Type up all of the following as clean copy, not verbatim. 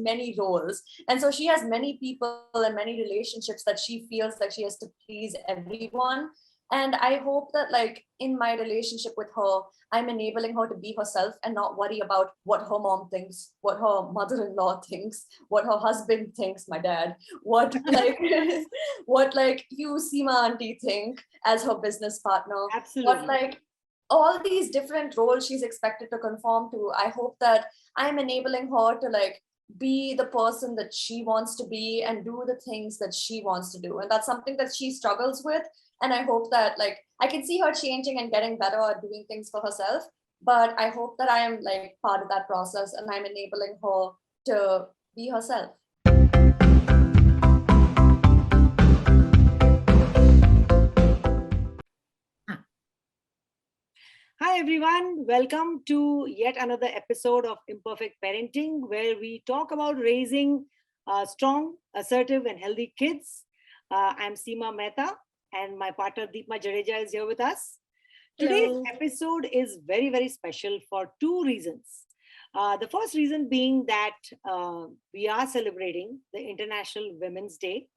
many roles. And so she has many people and many relationships that she feels like she has to please everyone. And I hope that like in my relationship with her, I'm enabling her to be herself and not worry about what her mom thinks, what her mother-in-law thinks, what her husband thinks, my dad, what like what like you, Seema auntie, think as her business partner. Absolutely. What like all these different roles she's expected to conform to. I hope that I'm enabling her to like be the person that she wants to be and do the things that she wants to do. And that's something that she struggles with. And I hope that like I can see her changing and getting better at doing things for herself. But I hope that I am like part of that process and I'm enabling her to be herself. Hi everyone, welcome to yet another episode of Imperfect Parenting, where we talk about raising strong, assertive and healthy kids. I'm Ishika Mehta and my partner Niharika Jadeja is here with us. Today's episode is very, very special for two reasons. The first reason being that we are celebrating the International Women's Day,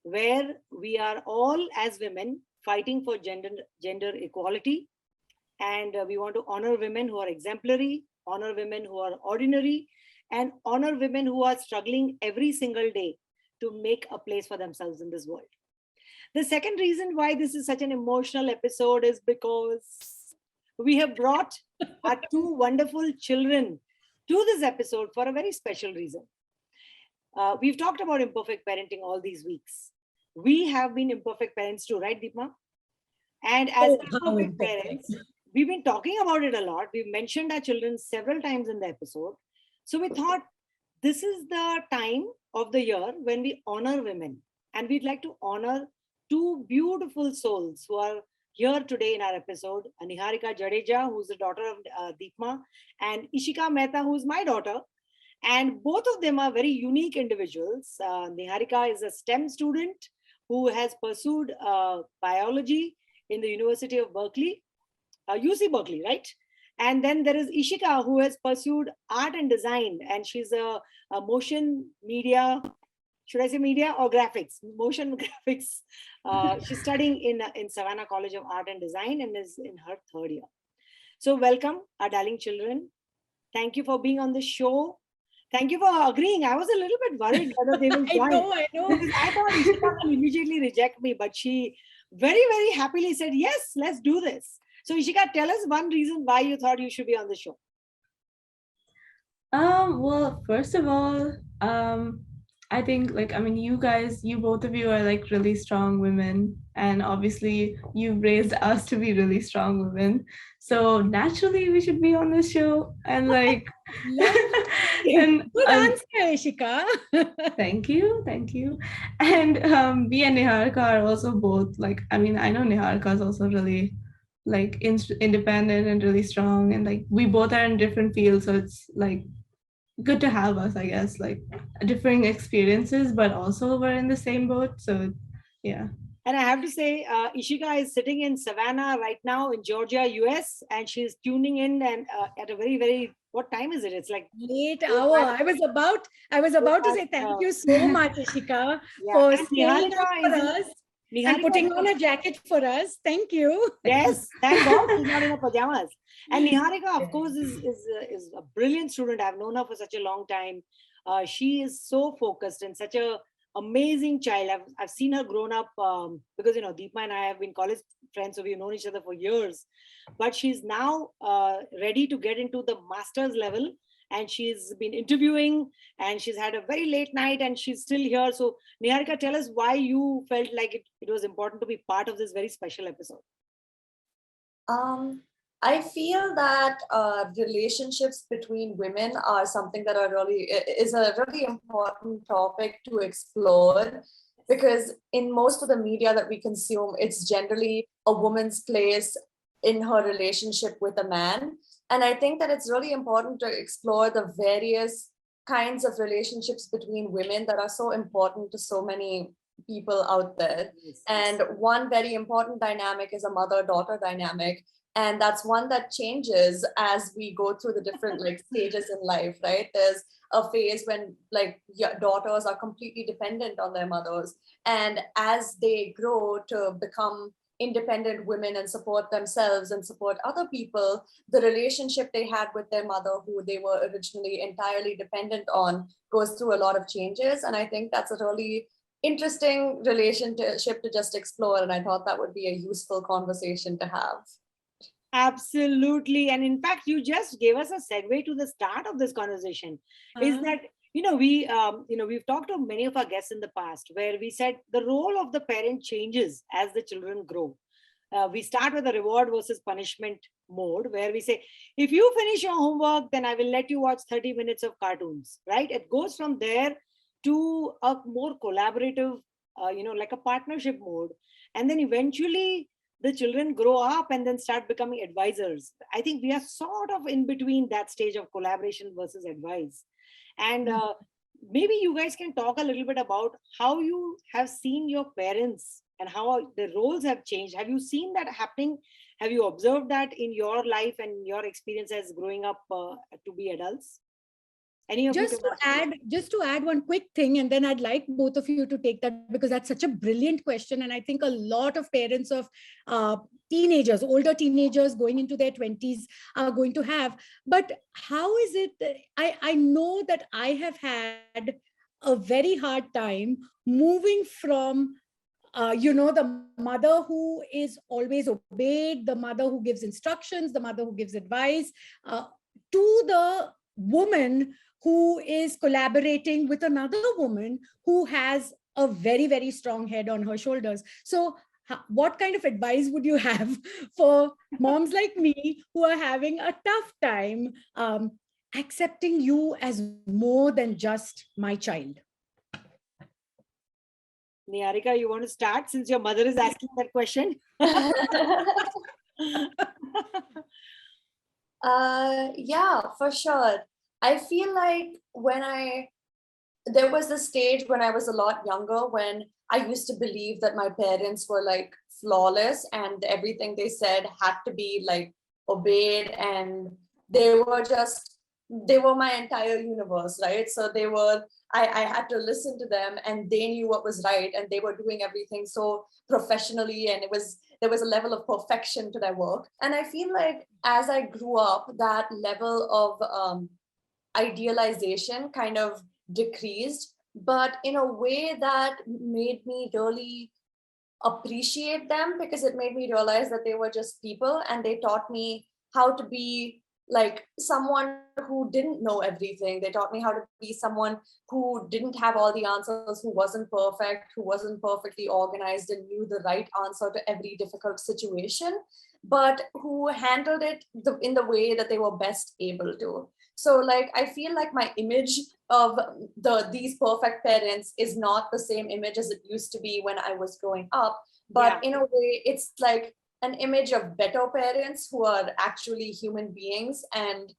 where we are all as women fighting for gender equality. And we want to honor women who are exemplary, honor women who are ordinary, and honor women who are struggling every single day to make a place for themselves in this world. The second reason why this is such an emotional episode is because we have brought our two wonderful children to this episode for a very special reason. We've talked about imperfect parenting all these weeks. We have been imperfect parents too, right, Deepma? And as imperfect parents, we've been talking about it a lot. We've mentioned our children several times in the episode. So we thought this is the time of the year when we honor women. And we'd like to honor two beautiful souls who are here today in our episode. Niharika Jadeja, who's the daughter of Deepma, and Ishika Mehta, who's my daughter. And both of them are very unique individuals. Niharika is a STEM student who has pursued biology in the University of Berkeley. UC Berkely, right? And then there is Ishika, who has pursued art and design, and she's a motion media, should I say media or graphics? Motion graphics. She's studying in Savannah College of Art and Design and is in her third year. So welcome, our darling children. Thank you for being on the show. Thank you for agreeing. I was a little bit worried whether they will join. I know. Because I thought Ishika will immediately reject me, but she very, very happily said, yes, let's do this. So Ishika, tell us one reason why you thought you should be on the show. Well, first of all, I think you both of you are like really strong women, and obviously you've raised us to be really strong women. So naturally we should be on this show and like and good answer, Ishika. Thank you. And me and Niharika are also both like, I know Niharika is also really like independent and really strong, and like we both are in different fields, so it's like good to have us, I guess, like differing experiences, but also we're in the same boat. So yeah. And I have to say, Ishika is sitting in Savannah right now in Georgia, US, and she's tuning in and at a very, very, what time is it? It's like late hour. I was about to say thank you so much, Ishika, for staying up for us. And putting on a jacket for us. Thank you. Yes, thank God she's not in her pajamas. And Niharika, of course, is a brilliant student. I've known her for such a long time. She is so focused and such a amazing child. I've seen her grown up because, you know, Deepma and I have been college friends, so we've known each other for years. But she's now ready to get into the master's level. And she's been interviewing and she's had a very late night and she's still here. So Niharika, tell us why you felt like it was important to be part of this very special episode. I feel that relationships between women are something that is a really important topic to explore, because in most of the media that we consume, it's generally a woman's place in her relationship with a man. And I think that it's really important to explore the various kinds of relationships between women that are so important to so many people out there. And one very important dynamic is a mother-daughter dynamic, And that's one that changes as we go through the different like stages in life, right? There's a phase when like your daughters are completely dependent on their mothers, and as they grow to become independent women and support themselves and support other people, the relationship they had with their mother, who they were originally entirely dependent on, goes through a lot of changes. And I think that's a really interesting relationship to just explore, and I thought that would be a useful conversation to have. Absolutely. And in fact, you just gave us a segue to the start of this conversation. Is that, we've talked to many of our guests in the past where we said the role of the parent changes as the children grow. We start with a reward versus punishment mode where we say, if you finish your homework, then I will let you watch 30 minutes of cartoons, right? It goes from there to a more collaborative, like a partnership mode. And then eventually the children grow up and then start becoming advisors. I think we are sort of in between that stage of collaboration versus advice. And maybe you guys can talk a little bit about how you have seen your parents and how the roles have changed. Have you seen that happening? Have you observed that in your life and your experience as growing up to be adults? Any of Just to add one quick thing, and then I'd like both of you to take that, because that's such a brilliant question, and I think a lot of parents of teenagers, older teenagers going into their 20s are going to have. But how is it that I know that I have had a very hard time moving from the mother who is always obeyed, the mother who gives instructions, the mother who gives advice, to the woman who is collaborating with another woman who has a very, very strong head on her shoulders. So what kind of advice would you have for moms like me who are having a tough time accepting you as more than just my child? Niharika, you want to start since your mother is asking that question? Yeah, for sure. I feel like there was this stage when I was a lot younger when I used to believe that my parents were like flawless and everything they said had to be like obeyed, and they were my entire universe, right? So I had to listen to them, and they knew what was right, and they were doing everything so professionally, and there was a level of perfection to their work. And I feel like as I grew up, that level of idealization kind of decreased, but in a way that made me really appreciate them, because it made me realize that they were just people, and they taught me how to be like someone who didn't know everything. They taught me how to be someone who didn't have all the answers, who wasn't perfect, who wasn't perfectly organized and knew the right answer to every difficult situation, but who handled it in the way that they were best able to. So like, I feel like my image of these perfect parents is not the same image as it used to be when I was growing up. But in a way, it's like an image of better parents who are actually human beings. And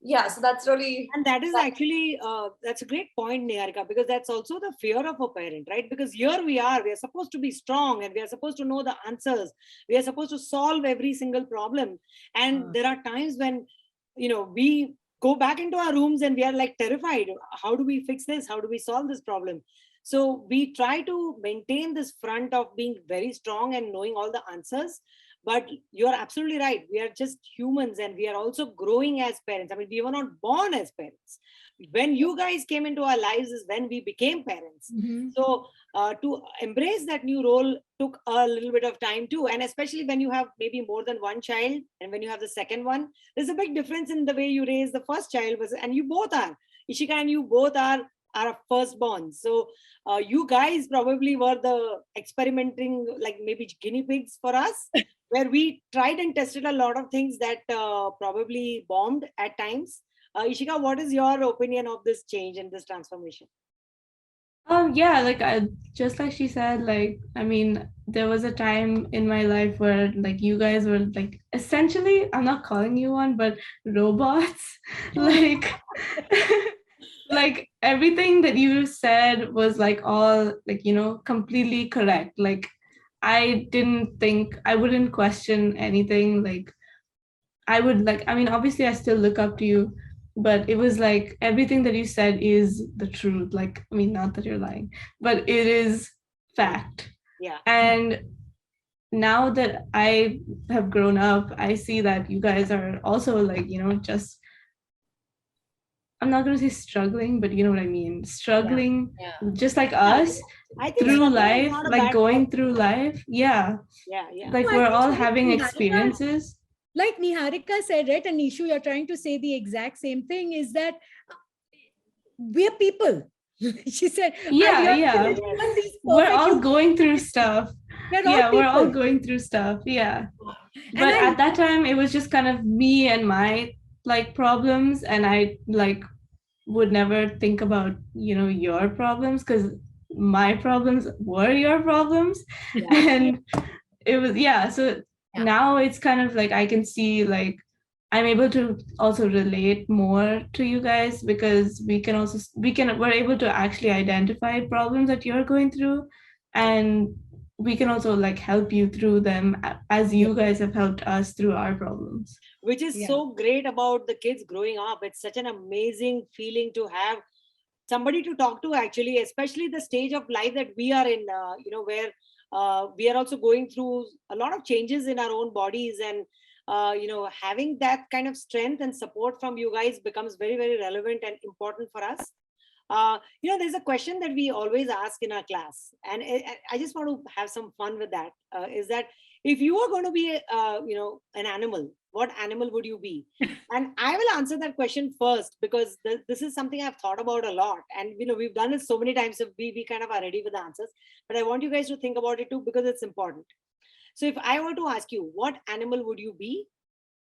yeah, so that's really... And that is actually, that's a great point, Niharika, because that's also the fear of a parent, right? Because here we are supposed to be strong, and we are supposed to know the answers. We are supposed to solve every single problem. And there are times when, we go back into our rooms and we are like terrified. How do we fix this? How do we solve this problem? So we try to maintain this front of being very strong and knowing all the answers. But you're absolutely right. We are just humans, and we are also growing as parents. I mean, we were not born as parents. When you guys came into our lives is when we became parents. Mm-hmm. So to embrace that new role took a little bit of time too. And especially when you have maybe more than one child, and when you have the second one, there's a big difference in the way you raise the first child. And you both are, Ishika and you both are firstborn. So you guys probably were the experimenting, like maybe guinea pigs for us, where we tried and tested a lot of things that probably bombed at times. Ishika, what is your opinion of this change and this transformation? Yeah, like just like she said, like, I mean, there was a time in my life where like you guys were like, essentially, I'm not calling you one, but robots. Like like everything that you said was like all like, completely correct. Like I wouldn't question anything. Like I would like, I mean, obviously I still look up to you, but it was like everything that you said is the truth. Like, I mean, not that you're lying, but it is fact. Yeah. And now that I have grown up, I see that you guys are also like, just, I'm not going to say struggling, but you know what I mean? Struggling, just like us, I think through struggling is life, not a like bad going word. through life. Yeah. Yeah. Like No, I we're think all like having Niharika- experiences. Like Niharika said, right? And Nishu, you're trying to say the exact same thing, is that we're people. She said, Yeah, you're yeah. human beings, We're perfect all humans. going through stuff. We're all Yeah, we're all people. going through stuff. Yeah. And But I at that time, it was just kind of me and my like problems, and I like would never think about your problems, because my problems were your problems. And it was, yeah, so now it's kind of like I can see, like, I'm able to also relate more to you guys, because we're able to actually identify problems that you're going through, and we can also like help you through them, as you guys have helped us through our problems. Which is so great about the kids growing up. It's such an amazing feeling to have somebody to talk to, actually, especially the stage of life that we are in, where we are also going through a lot of changes in our own bodies. And having that kind of strength and support from you guys becomes very, very relevant and important for us. There's a question that we always ask in our class, and I just want to have some fun with that. Is that if you are going to be, an animal, what animal would you be? And I will answer that question first, because this is something I've thought about a lot, and we've done it so many times, so we kind of are ready with the answers. But I want you guys to think about it too, because it's important. So if I were to ask you, what animal would you be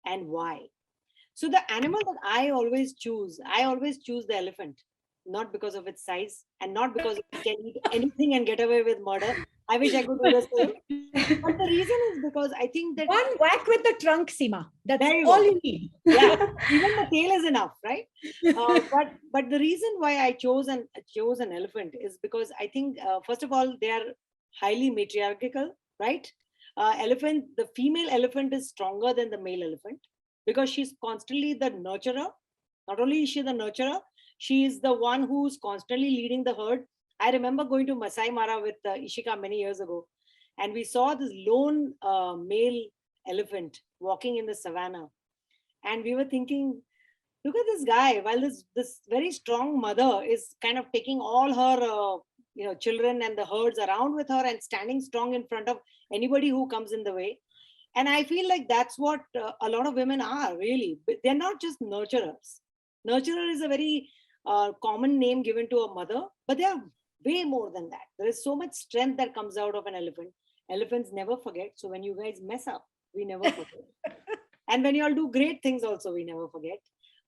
and why? So the animal that I always choose the elephant, not because of its size, and not because it can eat anything and get away with murder. I wish I could do the same. But the reason is because I think that one whack with the trunk, Seema. That's there you all go. you need. Yeah, even the tail is enough, right? But the reason why I chose an elephant is because I think, first of all, they are highly matriarchal, right? The female elephant is stronger than the male elephant, because she's constantly the nurturer. Not only is she the nurturer, she is the one who's constantly leading the herd. I remember going to Masai Mara with Ishika many years ago, and we saw this lone male elephant walking in the savannah. And we were thinking, look at this guy, while this very strong mother is kind of taking all her children and the herds around with her and standing strong in front of anybody who comes in the way. And I feel like that's what a lot of women are, really. But they're not just nurturers. Nurturer is a very common name given to a mother, but they are way more than that. There is so much strength that comes out of an elephant. Elephants never forget. So when you guys mess up, we never forget. And when you all do great things also, we never forget.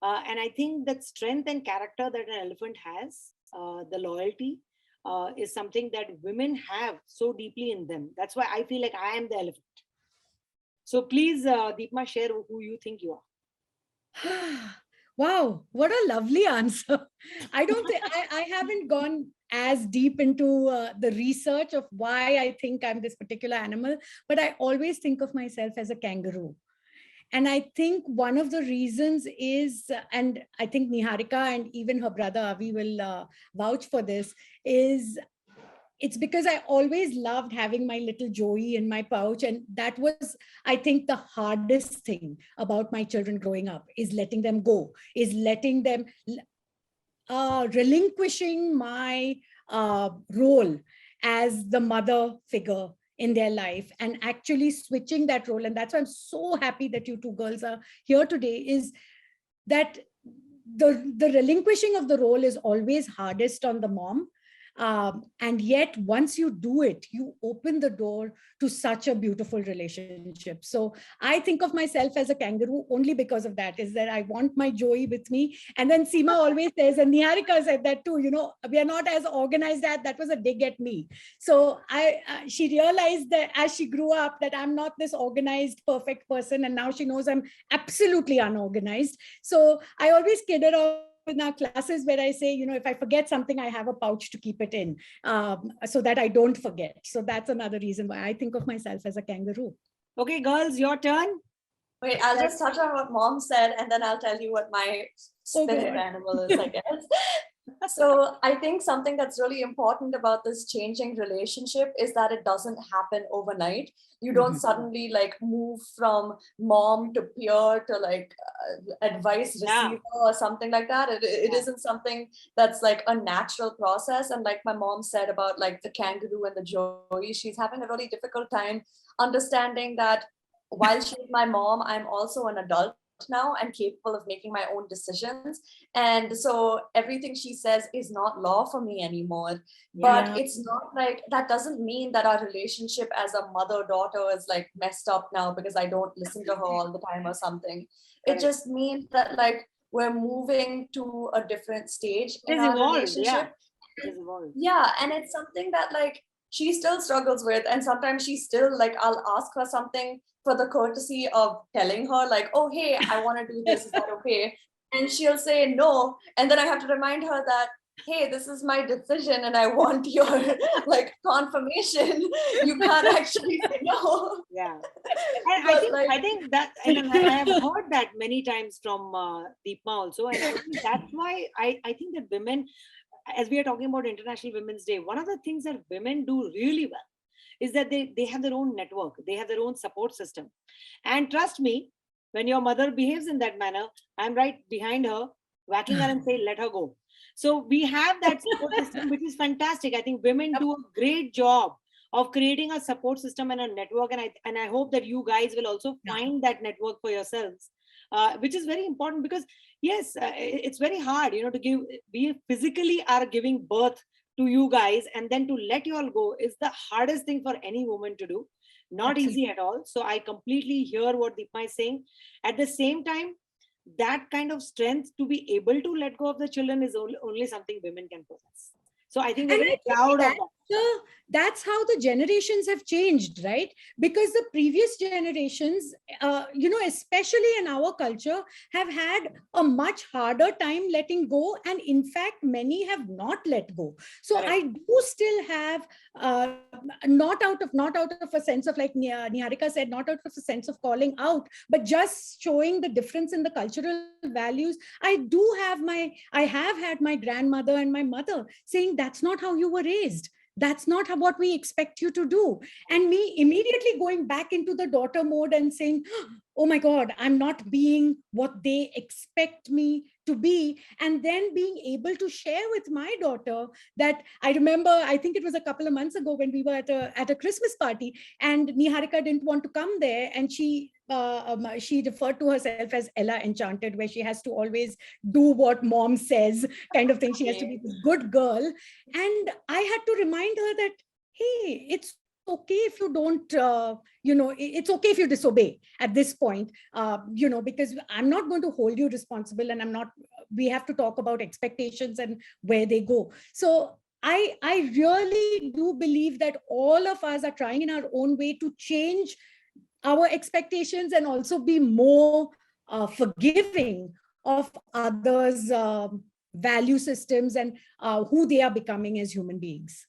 And I think that strength and character that an elephant has, the loyalty, is something that women have so deeply in them. That's why I feel like I am the elephant. So please, Deepma, share who you think you are. Wow, what a lovely answer. I don't think I haven't gone as deep into the research of why I think I'm this particular animal, but I always think of myself as a kangaroo. And I think one of the reasons is, and I think Niharika and even her brother Avi will vouch for this, is it's because I always loved having my little Joey in my pouch. And that was, I think, the hardest thing about my children growing up, is letting them go, is letting them, relinquishing my role as the mother figure in their life, and actually switching that role. And that's why I'm so happy that you two girls are here today, is that the relinquishing of the role is always hardest on the mom. And yet, once you do it, you open the door to such a beautiful relationship. So I think of myself as a kangaroo only because of that, is that I want my Joey with me. And then Seema always says, and Niharika said that too, we are not as organized as, that was a dig at me. So she realized that as she grew up, that I'm not this organized, perfect person. And now she knows I'm absolutely unorganized. So I always kid her off in our classes where I say, if I forget something, I have a pouch to keep it in, so that I don't forget. So that's another reason why I think of myself as a kangaroo. Okay, girls, your turn. Wait, I'll just touch on what mom said and then I'll tell you what my spirit animal is, I guess. So I think something that's really important about this changing relationship is that it doesn't happen overnight. You don't suddenly like move from mom to peer to like advice receiver or something like that. It isn't something that's like a natural process. And like my mom said about like the kangaroo and the joey, she's having a really difficult time understanding that while she's my mom, I'm also an adult now and capable of making my own decisions. And so everything she says is not law for me anymore. But it's not like that doesn't mean that our relationship as a mother-daughter is like messed up now because I don't listen to her all the time or something. It just means that like we're moving to a different stage in our relationship. Yeah, and it's something that like she still struggles with, and sometimes she still like I'll ask her something for the courtesy of telling her like, oh hey, I want to do this, is that okay? And she'll say no, and then I have to remind her that hey, this is my decision and I want your like confirmation. You can't actually say no. I think that, and I have heard that many times from Deepma also, and I think that's why I think that women, as we are talking about International Women's Day, one of the things that women do really well is that they have their own network, they have their own support system. And trust me, when your mother behaves in that manner, I'm right behind her, whacking her and say, let her go. So we have that support system, which is fantastic. I think women do a great job of creating a support system and a network. And I hope that you guys will also find that network for yourselves, which is very important because yes, it's very hard, to give, we physically are giving birth to you guys, and then to let you all go is the hardest thing for any woman to do. Not easy at all. So I completely hear what Deepma is saying. At the same time, that kind of strength to be able to let go of the children is only something women can possess. So I think we're very proud of that. That's how the generations have changed, right? Because the previous generations, especially in our culture, have had a much harder time letting go. And in fact, many have not let go. So I do still have, not out of a sense of, like Niharika said, not out of a sense of calling out, but just showing the difference in the cultural values. I have had my grandmother and my mother saying, that's not how you were raised. That's not what we expect you to do. And me immediately going back into the daughter mode and saying, oh my God, I'm not being what they expect me to be. And then being able to share with my daughter that I remember, I think it was a couple of months ago when we were at a Christmas party and Niharika didn't want to come there. And she referred to herself as Ella Enchanted, where she has to always do what mom says, kind of thing. She has to be this good girl. And I had to remind her that, hey, it's okay if you don't, it's okay if you disobey at this point, because I'm not going to hold you responsible, and we have to talk about expectations and where they go. So I really do believe that all of us are trying in our own way to change our expectations and also be more forgiving of others' value systems and who they are becoming as human beings.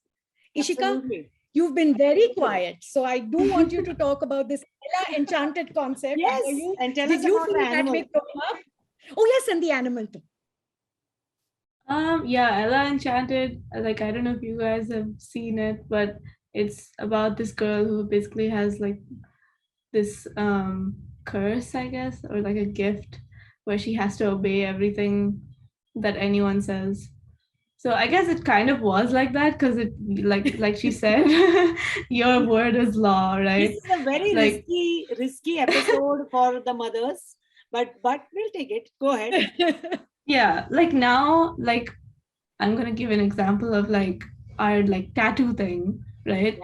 Ishika, you've been very quiet, so I do want you to talk about this Ella Enchanted concept. Yes, and tell us about the animal. Oh yes, and the animal too. Ella Enchanted, like, I don't know if you guys have seen it, but it's about this girl who basically has like this curse, I guess, or like a gift where she has to obey everything that anyone says. So I guess it kind of was like that because it, like she said, your word is law, right? This is a very risky episode for the mothers, but we'll take it. Go ahead. Yeah, like now, like I'm gonna give an example of like our like tattoo thing, right?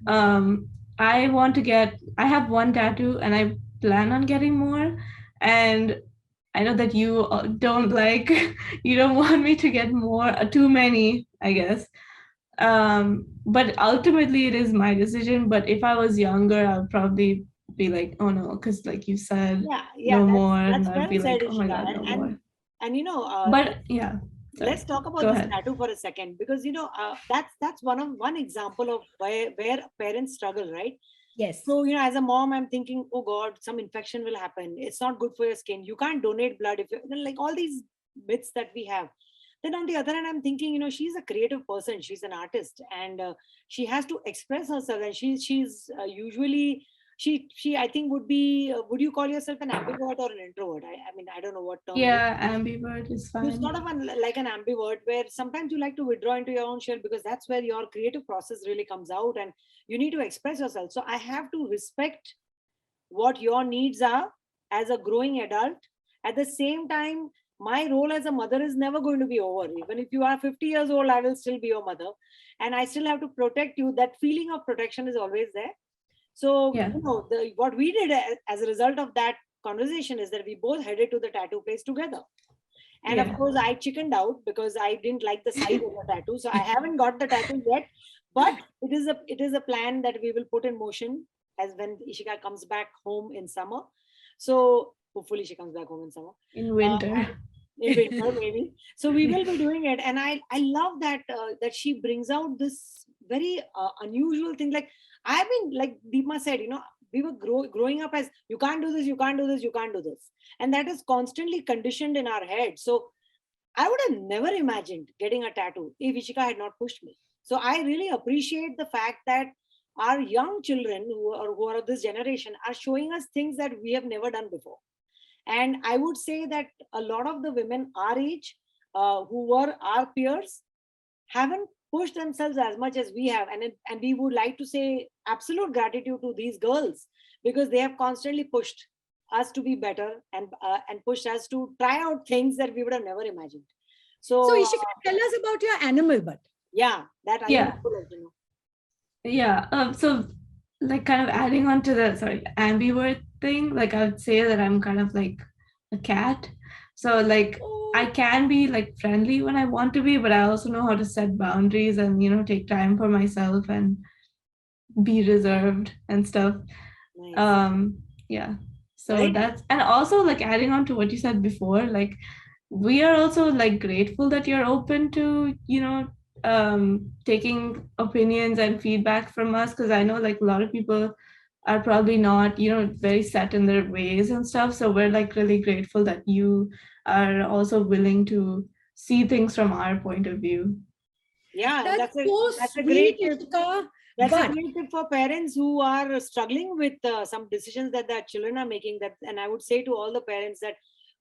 Yeah. I have one tattoo and I plan on getting more, and I know that you don't you don't want me to get more, too many, I guess. But ultimately it is my decision. But if I was younger, I would probably be like, oh no, because like you said, no more. And I'd be like, oh my God, no more. And but yeah. Sorry. Let's talk about this tattoo for a second, because that's one example of where parents struggle, right? Yes. So, as a mom, I'm thinking, oh God, some infection will happen. It's not good for your skin. You can't donate blood if you like all these myths that we have. Then on the other hand, I'm thinking, she's a creative person. She's an artist, and she has to express herself. And she's usually she I think would be. Would you call yourself an ambivert or an introvert? I mean, I don't know what term. Yeah, ambivert is You're fine. sort of like an ambivert, where sometimes you like to withdraw into your own shell because that's where your creative process really comes out, and you need to express yourself. So I have to respect what your needs are as a growing adult. At the same time, my role as a mother is never going to be over. Even if you are 50 years old, I will still be your mother, and I still have to protect you. That feeling of protection is always there. So, Yeah. what we did as a result of that conversation is that we both headed to the tattoo place together. And of course, I chickened out because I didn't like the size of the tattoo. So I haven't got the tattoo yet, but it is a plan that we will put in motion as when Ishika comes back home in summer. So hopefully she comes back home in summer. In winter. In winter, maybe. So we will be doing it, and I love that that she brings out this very unusual thing. Like I've been, like Deepa said, we were growing up as you can't do this, you can't do this, you can't do this, and that is constantly conditioned in our head. So I would have never imagined getting a tattoo if Ishika had not pushed me. So I really appreciate the fact that our young children who are of this generation are showing us things that we have never done before. And I would say that a lot of the women our age, who were our peers, haven't pushed themselves as much as we have. And we would like to say absolute gratitude to these girls, because they have constantly pushed us to be better, and pushed us to try out things that we would have never imagined. So Ishika, tell us about your animal butt. Yeah, that I Yeah. would like to know. Yeah. So like kind of adding on to the ambivert thing, like I would say that I'm kind of like a cat. So like I can be like friendly when I want to be, but I also know how to set boundaries and take time for myself and be reserved and stuff. Nice. Yeah. So Right. that's, and also like adding on to what you said before, like we are also like grateful that you're open to taking opinions and feedback from us, because I know like a lot of people are probably not very set in their ways and stuff. So we're like really grateful that you are also willing to see things from our point of view. Yeah, That's a sweet, great tip. Ishika. That's a great tip for parents who are struggling with some decisions that their children are making. And I would say to all the parents that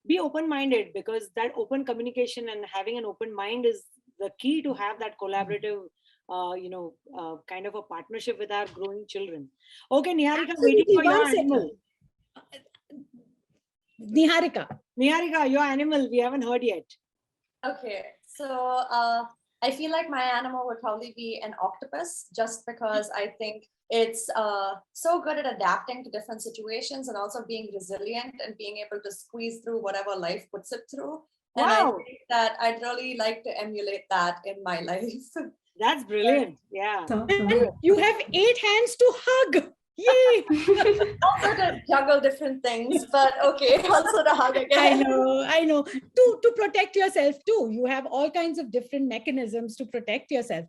be open-minded, because that open communication and having an open mind is the key to have that collaborative, kind of a partnership with our growing children. Okay, Niharika, waiting for your animal. Niharika, your animal, we haven't heard yet. Okay, so I feel like my animal would probably be an octopus, just because I think it's so good at adapting to different situations and also being resilient and being able to squeeze through whatever life puts it through. And I think that I'd really like to emulate that in my life. That's brilliant. Yeah. You have 8 hands to hug. Yay! Also to juggle different things, but okay, also to hug again. I know. To protect yourself too. You have all kinds of different mechanisms to protect yourself.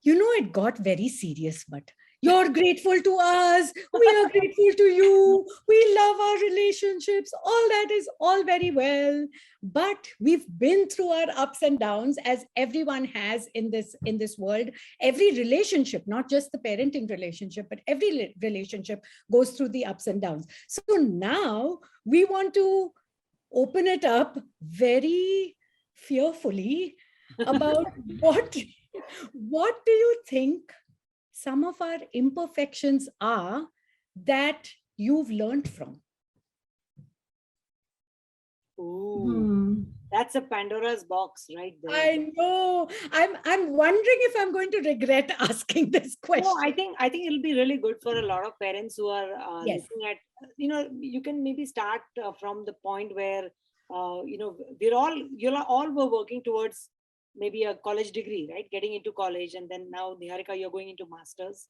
It got very serious, but you're grateful to us. We are grateful to you. We love our relationships. All that is all very well. But we've been through our ups and downs, as everyone has in this world. Every relationship, not just the parenting relationship, but every relationship goes through the ups and downs. So now we want to open it up very fearfully about what do you think some of our imperfections are that you've learned from? Ooh, that's a Pandora's box right there. I know. I'm wondering if I'm going to regret asking this question. No, I think it'll be really good for a lot of parents who are looking at, you can maybe start from the point where, you all were working towards maybe a college degree, right? Getting into college, and then now, Niharika, you're going into masters.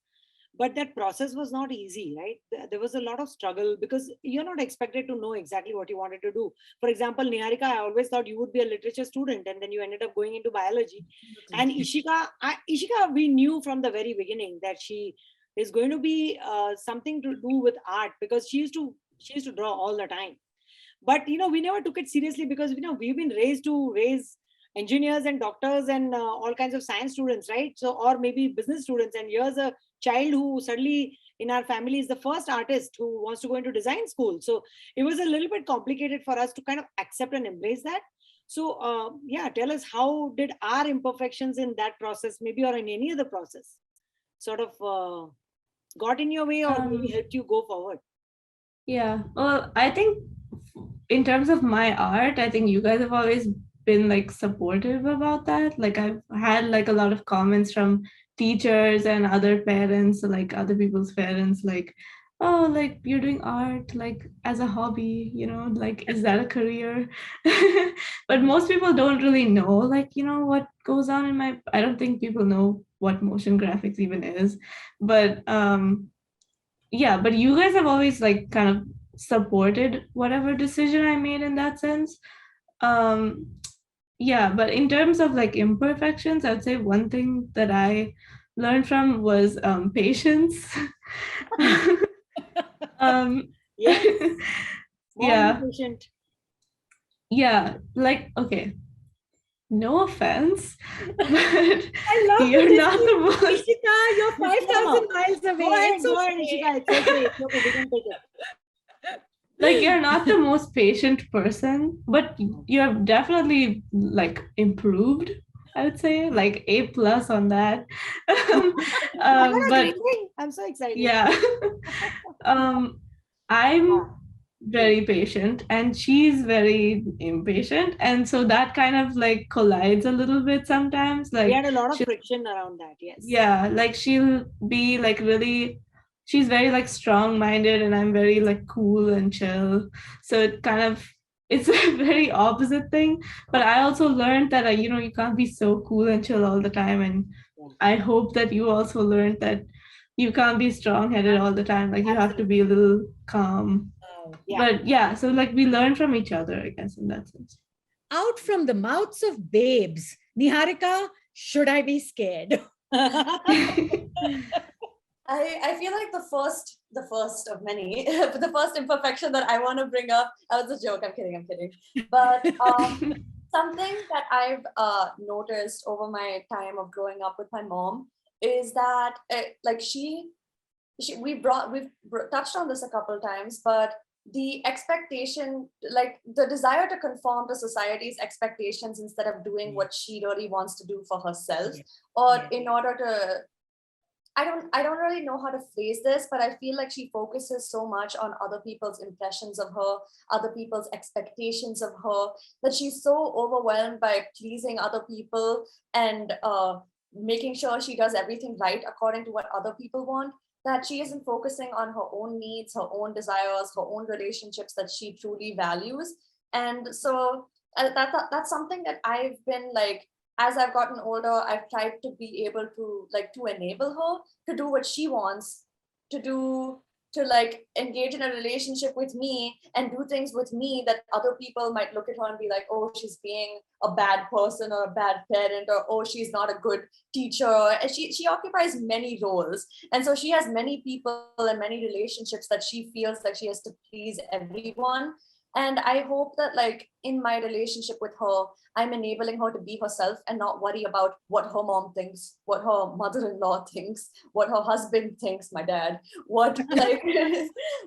But that process was not easy, right? There was a lot of struggle because you're not expected to know exactly what you wanted to do. For example, Niharika, I always thought you would be a literature student, and then you ended up going into biology. And Ishika, we knew from the very beginning that she is going to be something to do with art, because she used to draw all the time. But we never took it seriously, because we've been raised to raise engineers and doctors and all kinds of science students, right? So, or maybe business students. And here's a child who suddenly in our family is the first artist who wants to go into design school. So it was a little bit complicated for us to kind of accept and embrace that. So yeah, tell us, how did our imperfections in that process, maybe, or in any other process, sort of got in your way, or maybe helped you go forward? Yeah, well, I think in terms of my art, I think you guys have always been like supportive about that. Like I've had like a lot of comments from teachers and other parents, like other people's parents, like, oh, like you're doing art like as a hobby, like is that a career? But most people don't really know, like, what goes on in my, I don't think people know what motion graphics even is. But yeah, but you guys have always like kind of supported whatever decision I made in that sense. Um, yeah, but in terms of like imperfections, I'd say one thing that I learned from was patience. Yes. Yeah. Patient. Yeah, like, okay, no offense, but I love you're it. not the most. Ishika, you're 5,000 miles away. Go ahead, It's go ahead, okay. Ishika. It's okay. It's okay. We can take it. Like, you're not the most patient person, but you have definitely like improved, I would say, like A+ on that. But I'm so excited. yeah. I'm very patient and she's very impatient, and so that kind of like collides a little bit sometimes. Like we had a lot of she'll- friction around that. Yes. yeah, like she'll be like really, she's very like strong-minded and I'm very like cool and chill, so it kind of, it's a very opposite thing. But I also learned that you can't be so cool and chill all the time, and I hope that you also learned that you can't be strong-headed all the time. Like you have to be a little calm. Yeah. But yeah, so like we learn from each other, I guess, in that sense. Out from the mouths of babes, Niharika, should I be scared? I feel like the first of many, the first imperfection that I want to bring up, that was a joke, I'm kidding. But something that I've noticed over my time of growing up with my mom is that like we've touched on this a couple of times, but the expectation, like the desire to conform to society's expectations instead of doing what she really wants to do for herself, or in order to, I don't really know how to phrase this, but I feel like she focuses so much on other people's impressions of her, other people's expectations of her, that she's so overwhelmed by pleasing other people and making sure she does everything right according to what other people want, that she isn't focusing on her own needs, her own desires, her own relationships that she truly values. And so that's something that I've been like, as I've gotten older, I've tried to be able to like to enable her to do what she wants to do, to like engage in a relationship with me and do things with me that other people might look at her and be like, oh, she's being a bad person or a bad parent, or oh, she's not a good teacher. And she occupies many roles. And so she has many people and many relationships that she feels like she has to please everyone. And I hope that like in my relationship with her, I'm enabling her to be herself and not worry about what her mom thinks, what her mother-in-law thinks, what her husband thinks, my dad, what like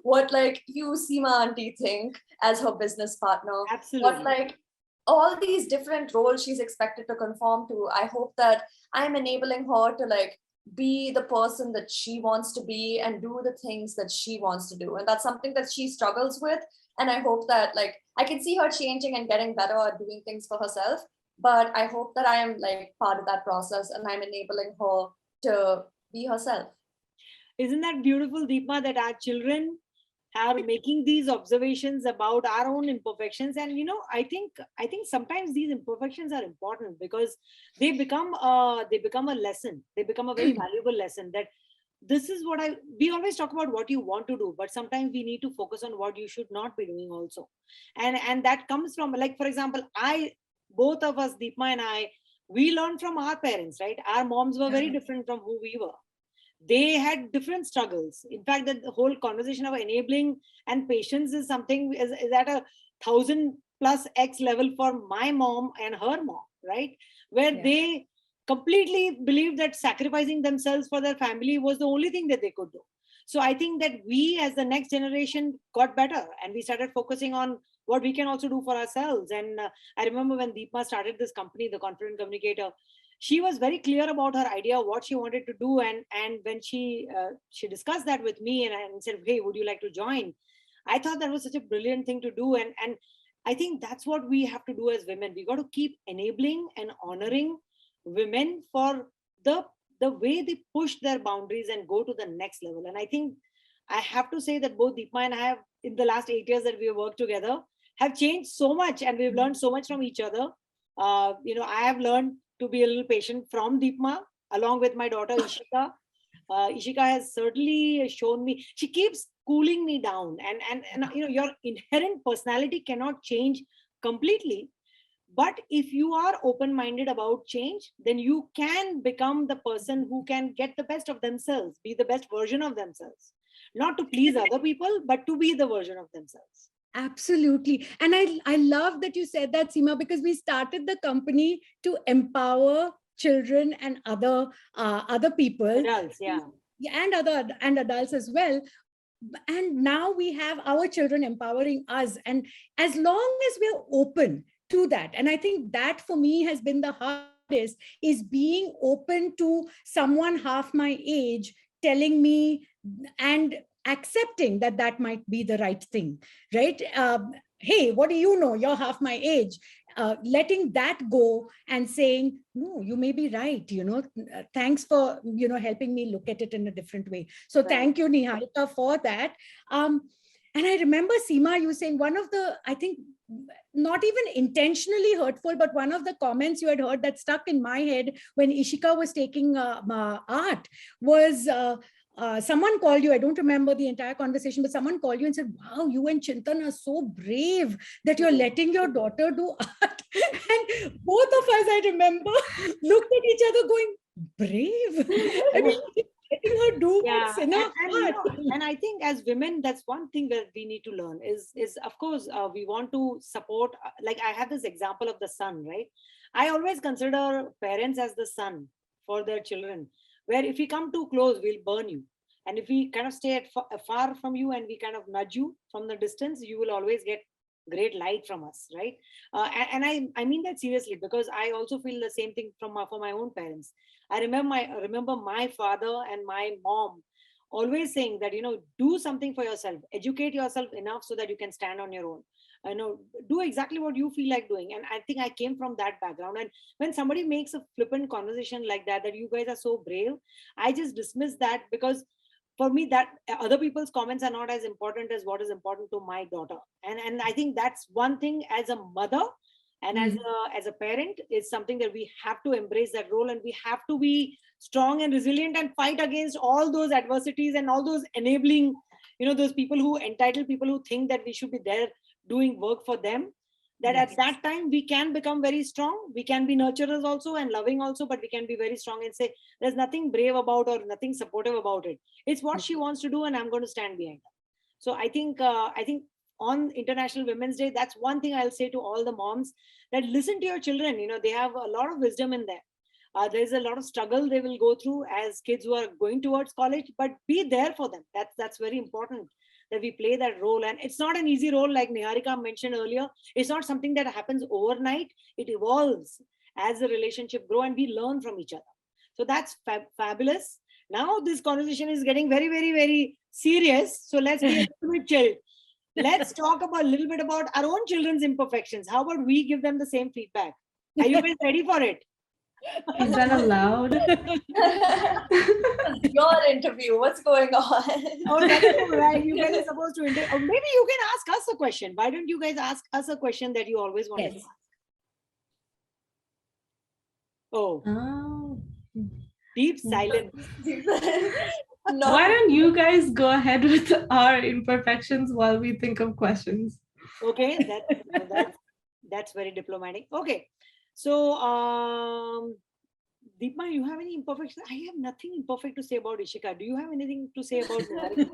what like you, Seema auntie, think as her business partner. Absolutely. What like all these different roles she's expected to conform to. I hope that I'm enabling her to like be the person that she wants to be and do the things that she wants to do. And that's something that she struggles with. And I hope that like I can see her changing and getting better at doing things for herself. But I hope that I am like part of that process and I'm enabling her to be herself. Isn't that beautiful, Deepa, that our children are making these observations about our own imperfections? And I think sometimes these imperfections are important because they become a lesson. They become a very valuable lesson, that this is what we always talk about what you want to do, but sometimes we need to focus on what you should not be doing also. And that comes from, like, for example, both of us, Deepa and I, we learned from our parents, right? Our moms were very different from who we were. they had different struggles. In fact, the whole conversation of enabling and patience is something is at 1,000+ X level for my mom and her mom, right? Where they completely believed that sacrificing themselves for their family was the only thing that they could do. So I think that we as the next generation got better, and we started focusing on what we can also do for ourselves. And I remember when Deepa started this company, the Confident Communicator, she was very clear about her idea of what she wanted to do. And when she discussed that with me and said, hey, would you like to join? I thought that was such a brilliant thing to do. And I think that's what we have to do as women. We got to keep enabling and honoring women for the way they push their boundaries and go to the next level. And I think I have to say that both Deepa and I have, in the last 8 years that we have worked together, have changed so much, and we've learned so much from each other. I have learned to be a little patient from Deepa, along with my daughter Ishika. Ishika has certainly shown me, she keeps cooling me down, and your inherent personality cannot change completely. But if you are open-minded about change, then you can become the person who can get the best of themselves, be the best version of themselves, not to please other people, but to be the version of themselves. Absolutely. And I love that you said that, Seema, because we started the company to empower children and other people, Adults, and adults as well. And now we have our children empowering us, and as long as we're open to that, and I think that for me has been the hardest, is being open to someone half my age telling me and accepting that that might be the right thing, right? Hey, what do you know? You're half my age. Letting that go and saying, no, you may be right, thanks for, helping me look at it in a different way. So thank you, Niharika, for that. And I remember, Seema, you saying one of the, I think, not even intentionally hurtful, but one of the comments you had heard that stuck in my head when Ishika was taking art was, someone called you, I don't remember the entire conversation, but someone called you and said, wow, you and Chintan are so brave that you're letting your daughter do art. And both of us, I remember, looked at each other going, brave? I mean, letting her do what's in her heart. And I think as women, that's one thing that we need to learn is of course, we want to support, like I have this example of the sun, right? I always consider parents as the sun for their children, where if we come too close, we'll burn you. And if we kind of stay far from you and we kind of nudge you from the distance, you will always get great light from us, right? And I mean that seriously, because I also feel the same thing for my own parents. I remember my father and my mom always saying that, do something for yourself, educate yourself enough so that you can stand on your own. Do exactly what you feel like doing. And I think I came from that background. And when somebody makes a flippant conversation like that you guys are so brave, I just dismiss that, because for me, that other people's comments are not as important as what is important to my daughter. And I think that's one thing as a mother and as a parent is something that we have to embrace that role, and we have to be strong and resilient and fight against all those adversities and all those enabling, those people who entitle people who think that we should be there doing work for them. That at that time we can become very strong. We can be nurturers also and loving also, but we can be very strong and say there's nothing brave about or nothing supportive about it. It's what she wants to do, and I'm going to stand behind her. So I think on International Women's Day, that's one thing I'll say to all the moms, that listen to your children. They have a lot of wisdom in there. There's a lot of struggle they will go through as kids who are going towards college, but be there for them. That's very important, that we play that role. And it's not an easy role, like Niharika mentioned earlier. It's not something that happens overnight. It evolves as the relationship grow and we learn from each other. So that's fabulous. Now this conversation is getting very, very, very serious. So let's be a little bit chill. Let's talk a little bit about our own children's imperfections. How about we give them the same feedback? Are you guys ready for it? Is that allowed? Your interview. What's going on? Oh, that's right. You guys are supposed to maybe you can ask us a question. Why don't you guys ask us a question that you always wanted to ask? Oh. Deep silence. No. Why don't you guys go ahead with our imperfections while we think of questions? Okay, that's very diplomatic. Okay, so Deepa, you have any imperfections? I have nothing imperfect to say about Ishika. Do you have anything to say about Niharika?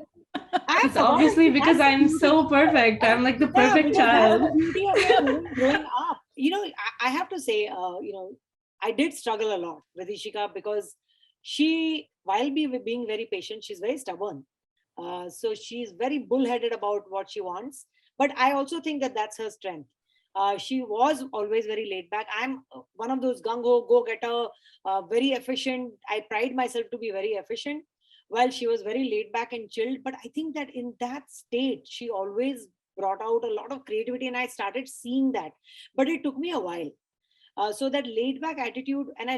It's obviously because I'm so perfect. I'm like the perfect child. That's the beauty of growing up. I have to say, I did struggle a lot with Ishika because she, while being very patient, she's very stubborn. So she's very bullheaded about what she wants. But I also think that that's her strength. She was always very laid back. I'm one of those gung-ho, go-getter, very efficient. I pride myself to be very efficient. While she was very laid back and chilled, but I think that in that state, she always brought out a lot of creativity, and I started seeing that. But it took me a while. So that laid back attitude, and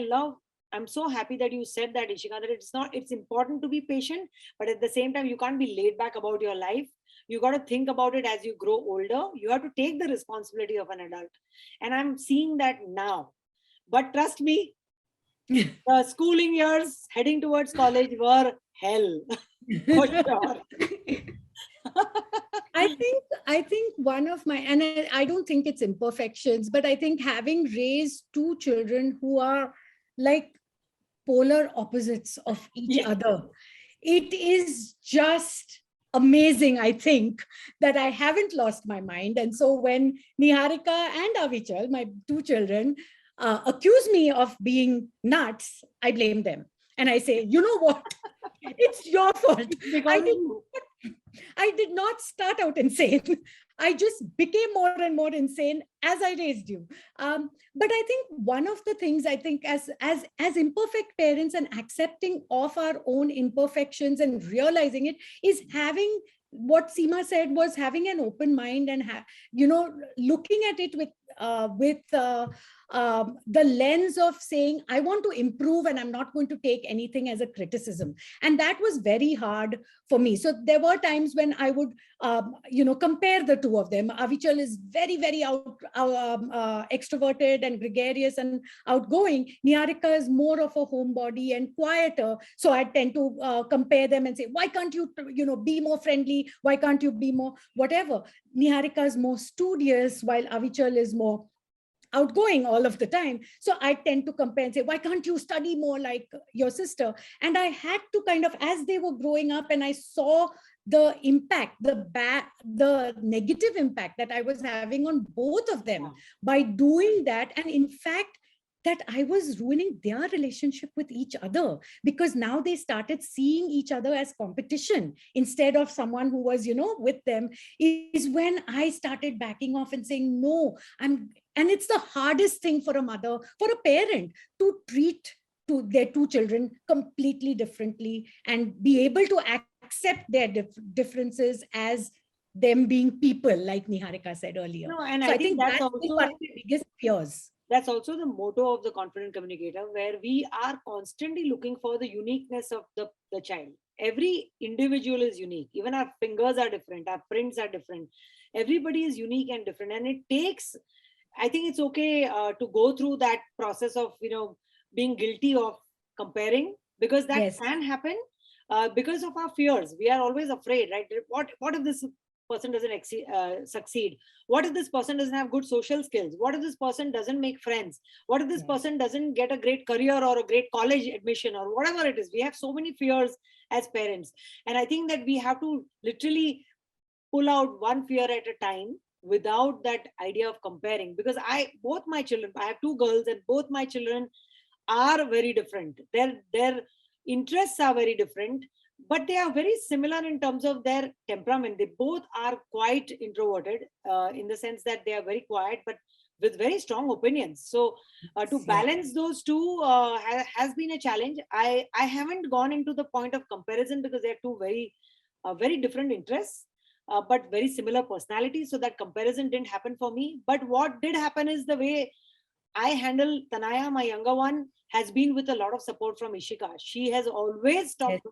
I'm so happy that you said that, Ishika, that it's important to be patient, but at the same time, you can't be laid back about your life. You got to think about it as you grow older. You have to take the responsibility of an adult. And I'm seeing that now. But trust me, the schooling years heading towards college were hell. For sure. I think one of my, and I don't think it's imperfections, but I think having raised two children who are like polar opposites of each other, it is just amazing, I think, that I haven't lost my mind. And so when Niharika and Avichal, my two children, accuse me of being nuts, I blame them. And I say, you know what? It's your fault. I did not start out insane. I just became more and more insane as I raised you. But I think one of the things, I think as imperfect parents and accepting of our own imperfections and realizing it, is having what Seema said, was having an open mind and looking at it with the lens of saying, I want to improve and I'm not going to take anything as a criticism. And that was very hard for me. So there were times when I would, compare the two of them. Avichal is very, very extroverted and gregarious and outgoing. Niharika is more of a homebody and quieter. So I tend to compare them and say, why can't you, be more friendly? Why can't you be more whatever? Niharika is more studious, while Avichal is more outgoing all of the time. So I tend to compare and say, why can't you study more like your sister? And I had to kind of, as they were growing up and I saw the impact, the negative impact that I was having on both of them by doing that. And in fact, that I was ruining their relationship with each other, because now they started seeing each other as competition instead of someone who was, with them, is when I started backing off and saying, no, and it's the hardest thing for a mother, for a parent, to treat their two children completely differently and be able to accept their differences as them being people, like Niharika said earlier. No, and so I think that's also one of the biggest fears. That's also the motto of the confident communicator, where we are constantly looking for the uniqueness of the child. Every individual is unique. Even our fingers are different. Our prints are different. Everybody is unique and different. And it takes, I think it's okay to go through that process of, being guilty of comparing, because that can happen because of our fears. We are always afraid, right? What if this person doesn't succeed? What if this person doesn't have good social skills? What if this person doesn't make friends? What if this person doesn't get a great career or a great college admission or whatever it is? We have so many fears as parents. And I think that we have to literally pull out one fear at a time without that idea of comparing. Because both my children, I have two girls, and both my children are very different. Their interests are very different, but they are very similar in terms of their temperament. They both are quite introverted in the sense that they are very quiet, but with very strong opinions. So to balance those two has been a challenge. I haven't gone into the point of comparison, because they're two very different interests, but very similar personalities. So that comparison didn't happen for me. But what did happen is the way I handle Tanaya, my younger one, has been with a lot of support from Ishika. She has always stopped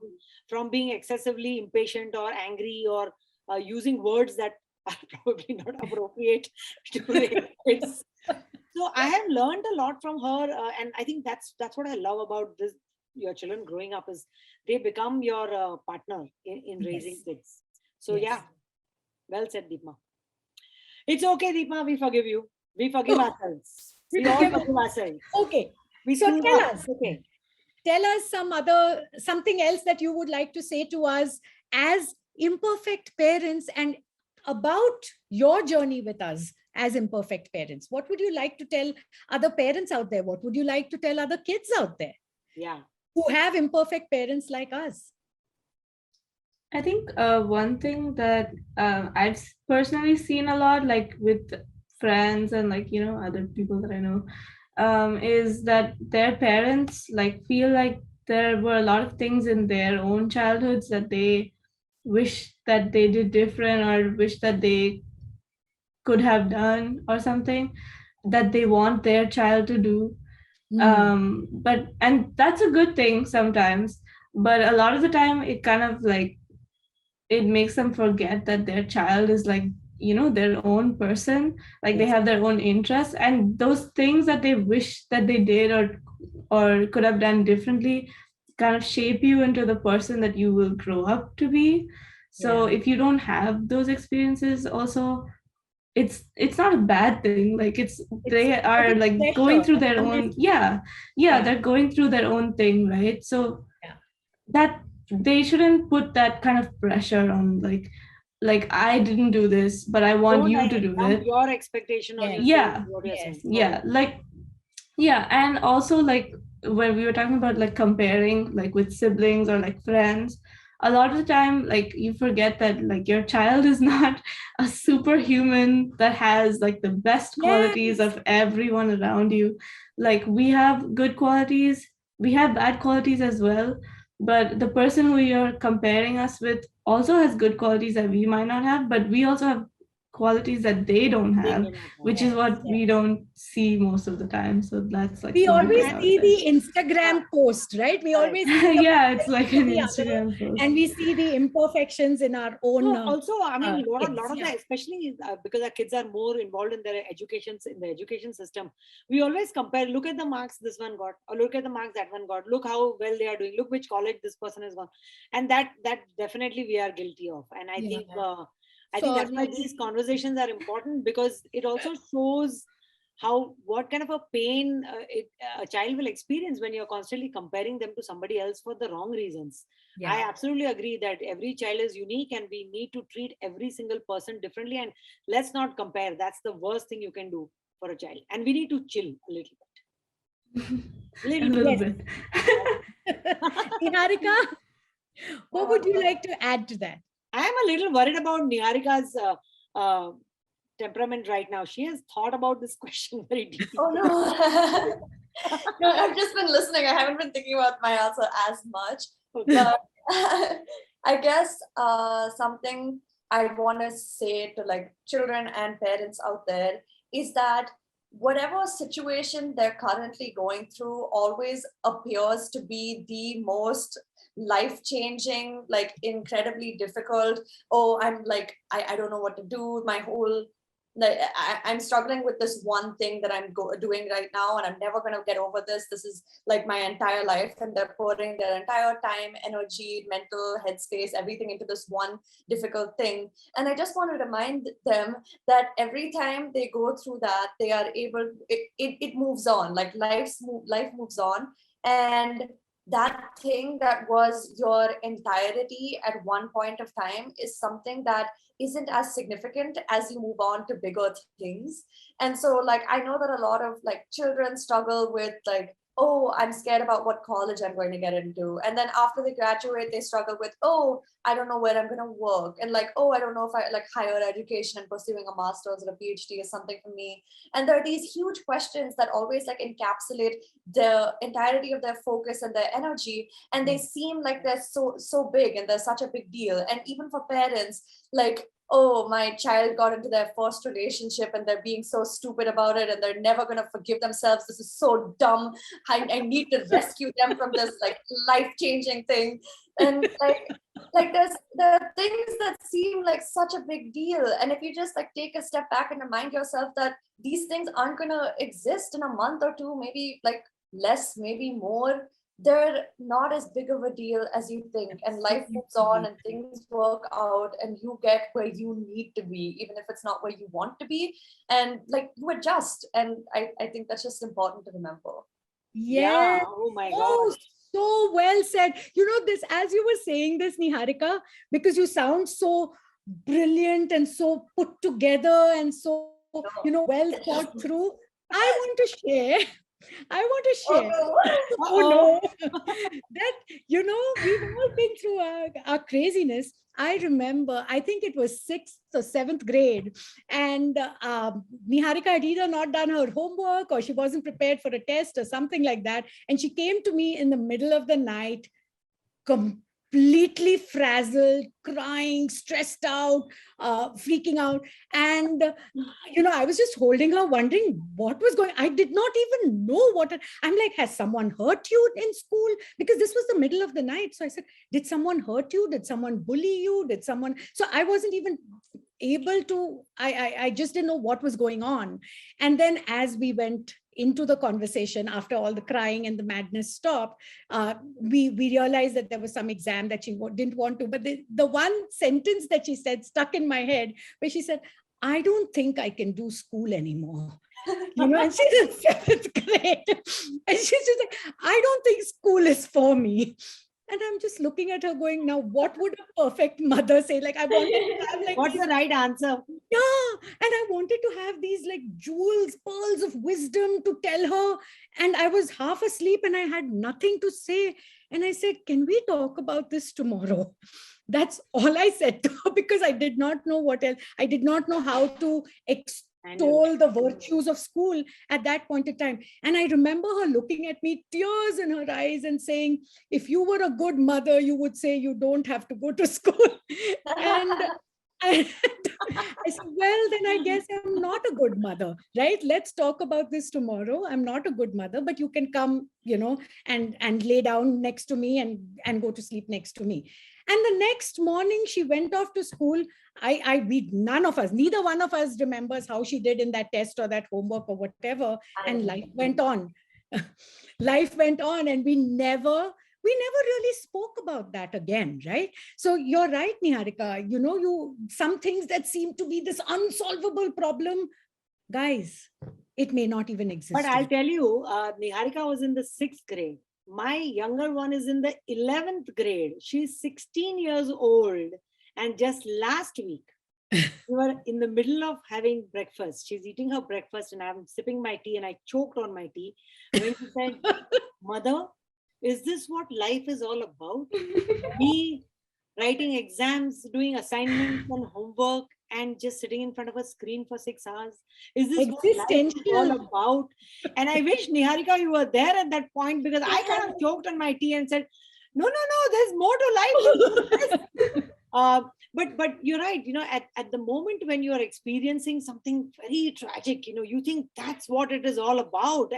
from being excessively impatient or angry or using words that are probably not appropriate to raise kids. So I have learned a lot from her, and I think that's what I love about this. Your children growing up is they become your partner in raising kids. So yeah, well said, Deepa. It's okay, Deepa. We forgive you. We forgive ourselves. We all forgive ourselves. Okay. We so tell us. Okay. tell us something else that you would like to say to us as imperfect parents, and about your journey with us as imperfect parents. What would you like to tell other parents out there? What would you like to tell other kids out there? Yeah. Who have imperfect parents like us? I think one thing that I've personally seen a lot, like with friends and like, you know, other people that I know, is that their parents like feel like there were a lot of things in their own childhoods that they wish that they did different, or wish that they could have done, or something that they want their child to do. But and that's a good thing sometimes, but a lot of the time it kind of like it makes them forget that their child is like, you know, their own person, like they have their own interests, and those things that they wish that they did or could have done differently kind of shape you into the person that you will grow up to be. So if you don't have those experiences also, it's not a bad thing. Like they are like going through their own they're going through their own thing, right? So that they shouldn't put that kind of pressure on like I didn't do this, but I want you to do it. Your expectation on And also like when we were talking about like comparing like with siblings or like friends, a lot of the time like you forget that like your child is not a superhuman that has like the best qualities of everyone around you. Like we have good qualities, we have bad qualities as well, but the person who you're comparing us with also has good qualities that we might not have, but we also have qualities that they don't have, which is what we don't see most of the time. So that's like we always see the Instagram post, right? We always see it's like an Instagram post, and we see the imperfections in our own. Also, I mean, a lot of that, especially because our kids are more involved in their education system. We always compare. Look at the marks this one got, or look at the marks that one got. Look how well they are doing. Look which college this person has gone, and that definitely we are guilty of. And I think. I think that's why these conversations are important, because it also shows what kind of a pain a child will experience when you're constantly comparing them to somebody else for the wrong reasons. I absolutely agree that every child is unique and we need to treat every single person differently, and let's not compare. That's the worst thing you can do for a child. And we need to chill a little bit. A little bit. Niharika, what would you like to add to that? I am a little worried about Niharika's temperament right now. She has thought about this question very deeply. Oh no. No, I've just been listening. I haven't been thinking about my answer as much. But I guess something I want to say to like children and parents out there is that whatever situation they're currently going through always appears to be the most life-changing, like incredibly difficult. Oh, I'm like, I don't know what to do. My whole, like, I'm struggling with this one thing that I'm doing right now, and I'm never going to get over this. This is like my entire life, and they're pouring their entire time, energy, mental headspace, everything into this one difficult thing. And I just want to remind them that every time they go through that, they are able, it moves on, like life moves on. And that thing that was your entirety at one point of time is something that isn't as significant as you move on to bigger things. And so like, I know that a lot of like children struggle with like, oh, I'm scared about what college I'm going to get into. And then after they graduate, they struggle with, oh, I don't know where I'm going to work. And like, oh, I don't know if I like higher education and pursuing a master's or a PhD is something for me. And there are these huge questions that always like encapsulate the entirety of their focus and their energy. And they seem like they're so big and they're such a big deal. And even for parents, like, oh, my child got into their first relationship and they're being so stupid about it and they're never going to forgive themselves. This is so dumb. I need to rescue them from this like life-changing thing. And like there are things that seem like such a big deal. And if you just like take a step back and remind yourself that these things aren't going to exist in a month or two, maybe like less, maybe more, they're not as big of a deal as you think, and life moves on and things work out and you get where you need to be, even if it's not where you want to be, and like you adjust. And I think that's just important to remember. Yeah. Oh my God. so well said. You know, this, as you were saying this, Niharika, because you sound so brilliant and so put together and so, you know, well thought through. I want to share. I want to share. Oh no, that, you know, we've all been through our craziness. I remember, I think it was 6th or 7th grade, and Niharika had either not done her homework or she wasn't prepared for a test or something like that. And she came to me in the middle of the night, completely frazzled, crying, stressed out, freaking out. And, you know, I was just holding her, wondering what was going on. I did not even know what. I'm like, has someone hurt you in school? Because this was the middle of the night. So I said, did someone hurt you? Did someone bully you? Did someone? So I wasn't even able to, I just didn't know what was going on. And then as we went into the conversation, after all the crying and the madness stopped, we realized that there was some exam that she didn't want to. But the one sentence that she said stuck in my head, where she said, I don't think I can do school anymore. You know, and she's in 7th grade. And she's just like, I don't think school is for me. And I'm just looking at her going, now, what would a perfect mother say? Like, I wanted to have like, What's the right answer? yeah. And I wanted to have these like jewels, pearls of wisdom to tell her. And I was half asleep and I had nothing to say. And I said, can we talk about this tomorrow? That's all I said to her, because I did not know what else. I did not know how to extol the virtues of school at that point in time. And I remember her looking at me, tears in her eyes, and saying, if you were a good mother, you would say you don't have to go to school. And I said, well, then I guess I'm not a good mother, right? Let's talk about this tomorrow. I'm not a good mother, but you can come, you know, and lay down next to me and go to sleep next to me. And the next morning she went off to school. Neither one of us remembers how she did in that test or that homework or whatever. And life went on. Life went on, and we never really spoke about that again, right? So you're right, Niharika. You know, some things that seem to be this unsolvable problem, guys, it may not even exist. But I'll tell you, Niharika was in the 6th grade. My younger one is in the 11th grade. She's 16 years old. And just last week, we were in the middle of having breakfast. She's eating her breakfast and I'm sipping my tea, and I choked on my tea when she said, Mother, is this what life is all about? Me writing exams, doing assignments and homework, and just sitting in front of a screen for 6 hours? Is this what life is all about? And I wish, Niharika, you were there at that point, because I kind of choked on my tea and said, no, there's more to life. But you're right, you know, at the moment when you are experiencing something very tragic, you know, you think that's what it is all about.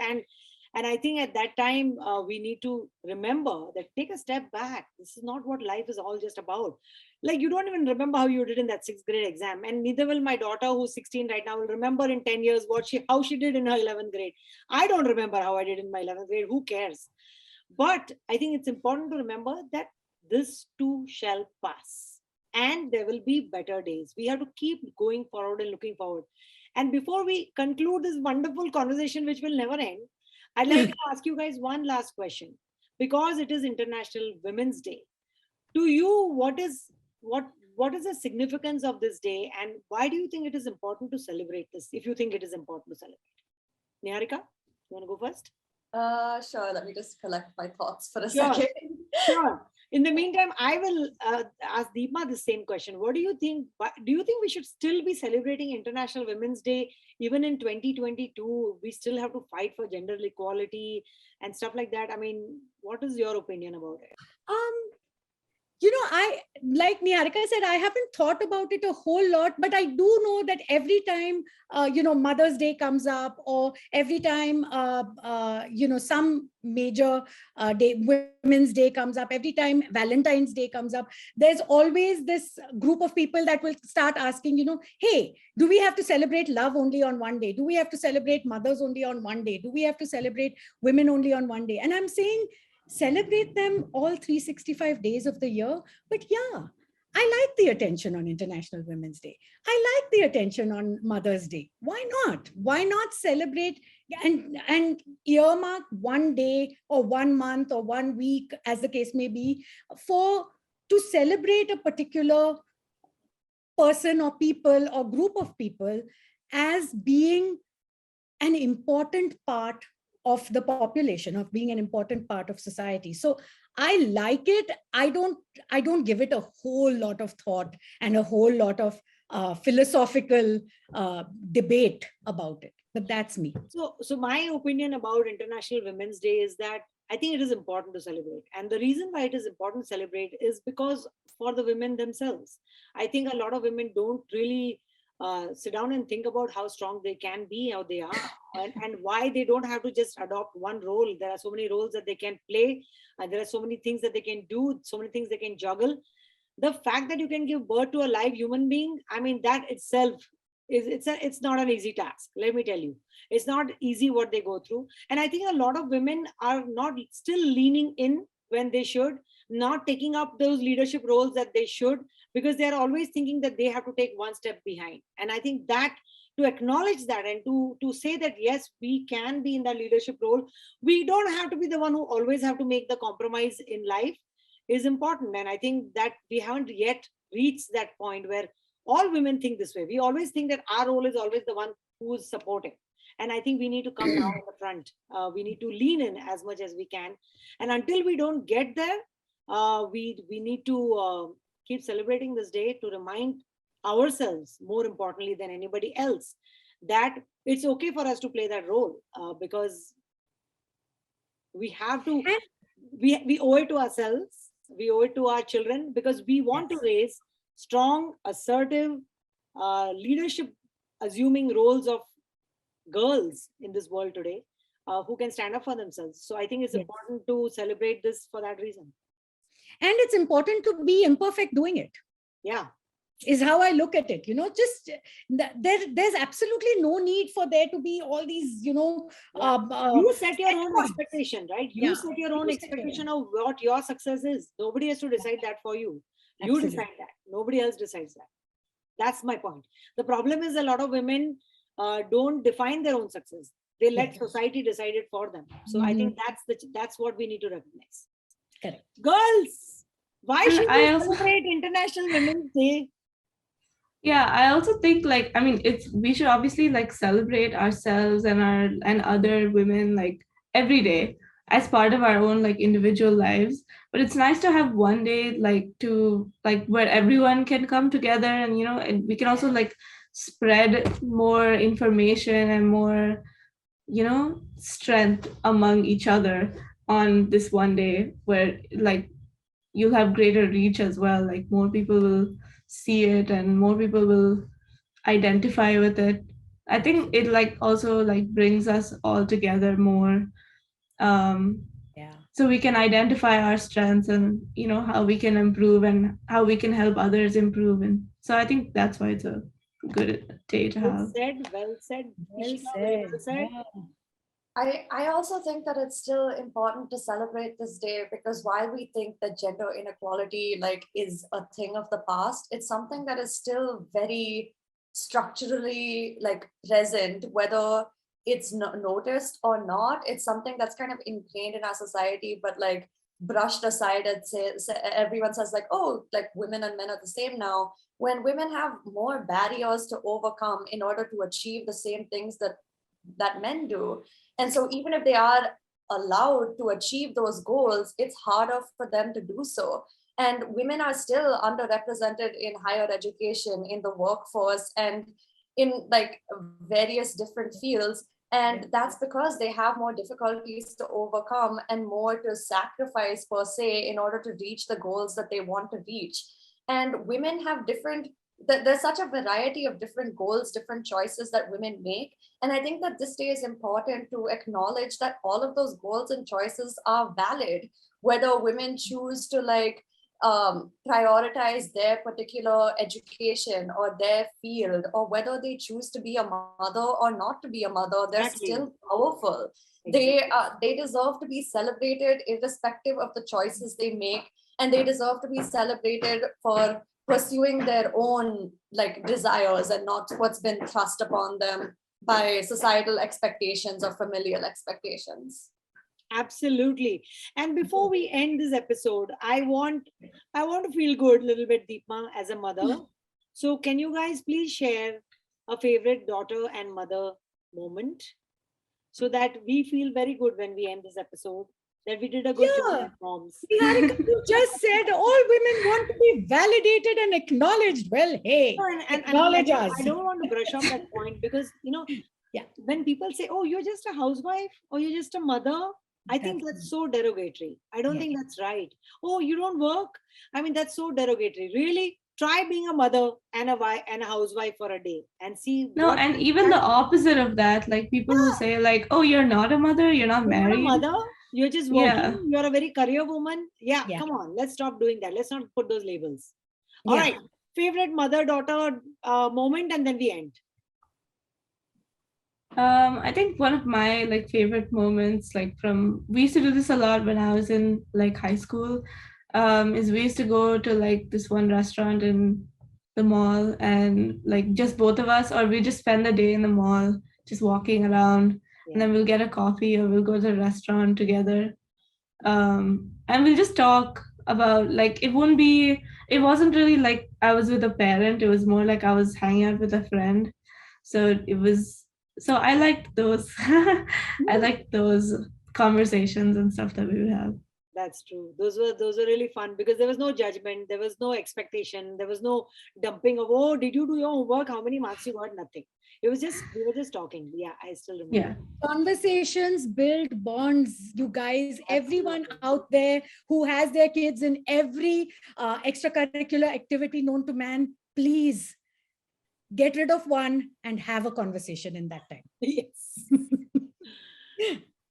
And I think at that time, we need to remember that, take a step back. This is not what life is all just about. Like, you don't even remember how you did in that 6th grade exam. And neither will my daughter, who's 16 right now, will remember in 10 years how she did in her 11th grade. I don't remember how I did in my 11th grade. Who cares? But I think it's important to remember that this too shall pass. And there will be better days. We have to keep going forward and looking forward. And before we conclude this wonderful conversation, which will never end, I'd like to ask you guys one last question. Because it is International Women's Day, to you, what is the significance of this day, and why do you think it is important to celebrate this, if you think it is important to celebrate? Niharika, you want to go first? Sure, let me just collect my thoughts for a second. Sure. In the meantime, I will ask Deepa the same question. What do you think? Do you think we should still be celebrating International Women's Day even in 2022? We still have to fight for gender equality and stuff like that. I mean, what is your opinion about it? You know, I, like Niharika said, I haven't thought about it a whole lot, but I do know that every time, you know, Mother's Day comes up, or every time, you know, some major day, Women's Day comes up, every time Valentine's Day comes up, there's always this group of people that will start asking, you know, hey, do we have to celebrate love only on one day? Do we have to celebrate mothers only on one day? Do we have to celebrate women only on one day? And I'm saying, celebrate them all 365 days of the year. But yeah, I like the attention on International Women's Day. I like the attention on Mother's Day. Why not? Why not celebrate and earmark one day or 1 month or 1 week, as the case may be, for to celebrate a particular person or people or group of people as being an important part of the population, of being an important part of society. So I like it. I don't give it a whole lot of thought and a whole lot of philosophical debate about it, but that's me. So my opinion about International Women's Day is that I think it is important to celebrate. And the reason why it is important to celebrate is because for the women themselves. I think a lot of women don't really sit down and think about how strong they can be, how they are, and why they don't have to just adopt one role. There are so many roles that they can play, and there are so many things that they can do, so many things they can juggle. The fact that you can give birth to a live human being, I mean, that itself it's not an easy task. Let me tell you, it's not easy what they go through. And I think a lot of women are not still leaning in when they should, not taking up those leadership roles that they should, because they're always thinking that they have to take one step behind. And I think that to acknowledge that and to say that yes, we can be in that leadership role, we don't have to be the one who always have to make the compromise in life, is important. And I think that we haven't yet reached that point where all women think this way. We always think that our role is always the one who's supporting. And I think we need to come now in the front. We need to lean in as much as we can. And until we don't get there, we need to keep celebrating this day to remind ourselves, more importantly than anybody else, that it's okay for us to play that role, because we have to, we owe it to ourselves, we owe it to our children, because we want to raise strong, assertive, leadership assuming roles of girls in this world today, who can stand up for themselves. So I think it's important to celebrate this for that reason. And it's important to be imperfect doing it. Yeah. Is how I look at it. Just there's absolutely no need for there to be all these, you set your own expectation, right? You set your own expectation of what your success is. Nobody has to decide that for you. You decide that. Nobody else decides that. That's my point. The problem is a lot of women don't define their own success. They let society decide it for them. So I think that's what we need to recognize. Correct. Girls, why should we celebrate International Women's Day? Yeah, I also think we should obviously celebrate ourselves and other women every day as part of our own individual lives. But it's nice to have one day where everyone can come together and and we can also spread more information and more strength among each other on this one day, where you'll have greater reach as well. More people will see it and more people will identify with it. I think it also brings us all together more, so we can identify our strengths and how we can improve and how we can help others improve. And so I think that's why it's a good day to have. Well said. Yeah. I also think that it's still important to celebrate this day, because while we think that gender inequality is a thing of the past, it's something that is still very structurally present, whether it's noticed or not. It's something that's kind of ingrained in our society, but brushed aside and everyone says women and men are the same now, when women have more barriers to overcome in order to achieve the same things that men do. And so even if they are allowed to achieve those goals, it's harder for them to do so. And women are still underrepresented in higher education, in the workforce, and in various different fields. And that's because they have more difficulties to overcome and more to sacrifice per se in order to reach the goals that they want to reach. And women have there's such a variety of different goals, different choices that women make. And I think that this day is important to acknowledge that all of those goals and choices are valid, whether women choose to prioritize their particular education or their field, or whether they choose to be a mother or not to be a mother. They're still powerful. They deserve to be celebrated irrespective of the choices they make, and they deserve to be celebrated for pursuing their own like desires and not what's been thrust upon them by societal expectations or familial expectations. Absolutely. And before we end this episode, I want to feel good a little bit, Deepma, as a mother. So can you guys please share a favorite daughter and mother moment so that we feel very good when we end this episode, that we did a good job Yeah. as moms. Niharika, you just said all women want to be validated and acknowledged. Well, hey, No, acknowledge I us. don't want to brush off that point because, Yeah. when people say, oh, you're just a housewife or you're just a mother, I think that's so derogatory. I don't Yeah. think that's right. Oh, you don't work? I mean, that's so derogatory. Really, try being a mother and a wife and a housewife for a day and see. No, and even the opposite of that, like people who say like, oh, you're not a mother, you're not You're married. not a mother, you're just working, Yeah. you're a very career woman. Yeah, Yeah. come on, let's stop doing that. Let's not put those labels. All Yeah. right, favorite mother-daughter moment, and then we end. I think one of my like favorite moments, like we used to do this a lot when I was in like high school, is we used to go to like this one restaurant in the mall and like just both of us, or we just spend the day in the mall, just walking around, and then we'll get a coffee or we'll go to a restaurant together, and we'll just talk about like it wasn't really like I was with a parent, it was more like I was hanging out with a friend. So I liked those. I liked those conversations and stuff that we would have. That's true. Those were really fun because there was no judgment, there was no expectation, there was no dumping of, oh, did you do your homework? How many marks you got? Nothing. It was just we were just talking. Yeah, I still remember. Yeah. Conversations build bonds, you guys. Everyone out there who has their kids in every extracurricular activity known to man, please get rid of one and have a conversation in that time. Yes.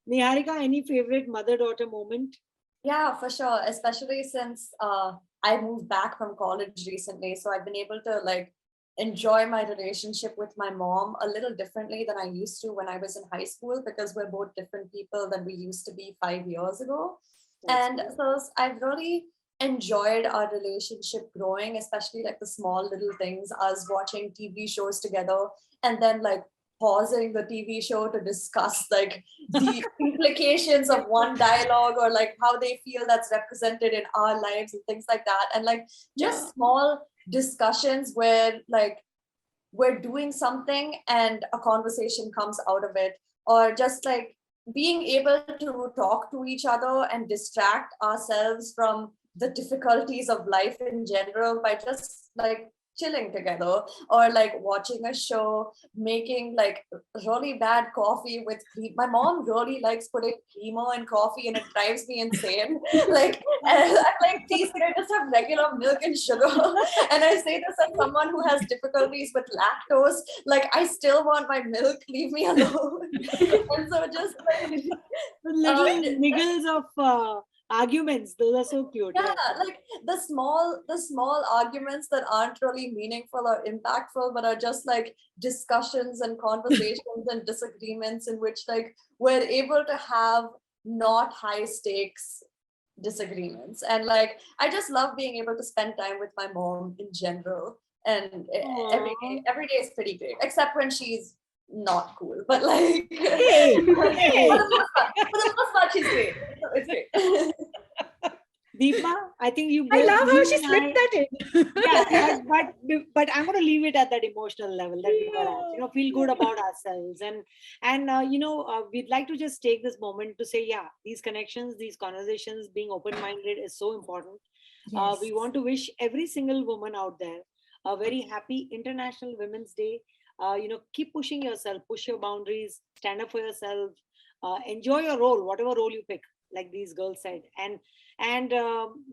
Niharika, any favorite mother-daughter moment? Yeah, for sure. Especially since I moved back from college recently. So I've been able to like enjoy my relationship with my mom a little differently than I used to when I was in high school, because we're both different people than we used to be 5 years ago. And so I've really enjoyed our relationship growing, especially like the small little things, us watching TV shows together and then like pausing the TV show to discuss like the implications of one dialogue or like how they feel that's represented in our lives and things like that. And like just small discussions where like we're doing something and a conversation comes out of it, or just like being able to talk to each other and distract ourselves from the difficulties of life in general by just like chilling together or like watching a show, making like really bad coffee with cream. My mom really likes putting creamer in coffee and it drives me insane. Like, I'm like, please, can I just have regular milk and sugar? And I say this as someone who has difficulties with lactose. Like, I still want my milk, leave me alone. And so just like the little niggles of arguments, those are so cute. Yeah, like the small arguments that aren't really meaningful or impactful, but are just like discussions and conversations and disagreements in which like we're able to have not high stakes disagreements. And like I just love being able to spend time with my mom in general. And every day is pretty great, except when she's not cool. But like Hey, for the most part, she's great. It's great. Deepa, I think you. I love how she slipped that in. Yeah, but I'm going to leave it at that emotional level that we were at. Feel good about ourselves, and we'd like to just take this moment to say, yeah, these connections, these conversations, being open-minded is so important. Yes. We want to wish every single woman out there a very happy International Women's Day. Keep pushing yourself, push your boundaries, stand up for yourself, enjoy your role, whatever role you pick, like these girls said. And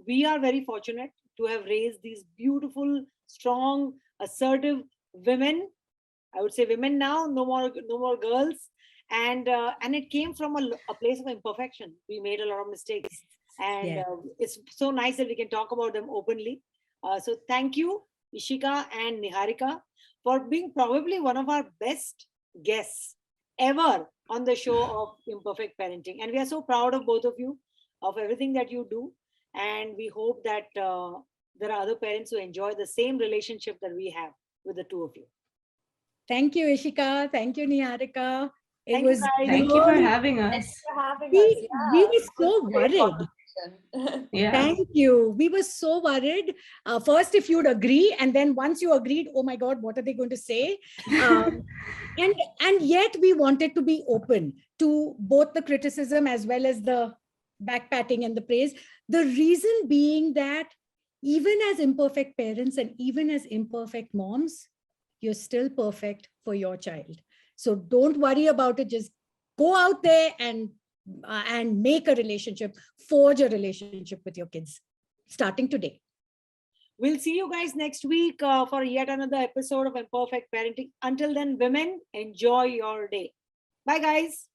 we are very fortunate to have raised these beautiful, strong, assertive women. I would say women now, no more girls. And it came from a place of imperfection. We made a lot of mistakes. And it's so nice that we can talk about them openly. So thank you, Ishika and Niharika, for being probably one of our best guests ever on the show of Imperfect Parenting. And we are so proud of both of you, of everything that you do. And we hope that there are other parents who enjoy the same relationship that we have with the two of you. Thank you, Ishika. Thank you, Niharika. It Thank you, was guys. Thank you for really- having us. Thanks for having us. we Yeah, were it was so a great worried. conversation. Yeah. Thank you. We were so worried. First, if you'd agree, and then once you agreed, oh my God, what are they going to say? And yet we wanted to be open to both the criticism as well as the backpatting and the praise. The reason being that even as imperfect parents and even as imperfect moms, you're still perfect for your child. So don't worry about it. Just go out there and make a relationship, forge a relationship with your kids, starting today. We'll see you guys next week for yet another episode of Imperfect Parenting. Until then, women, enjoy your day. Bye, guys.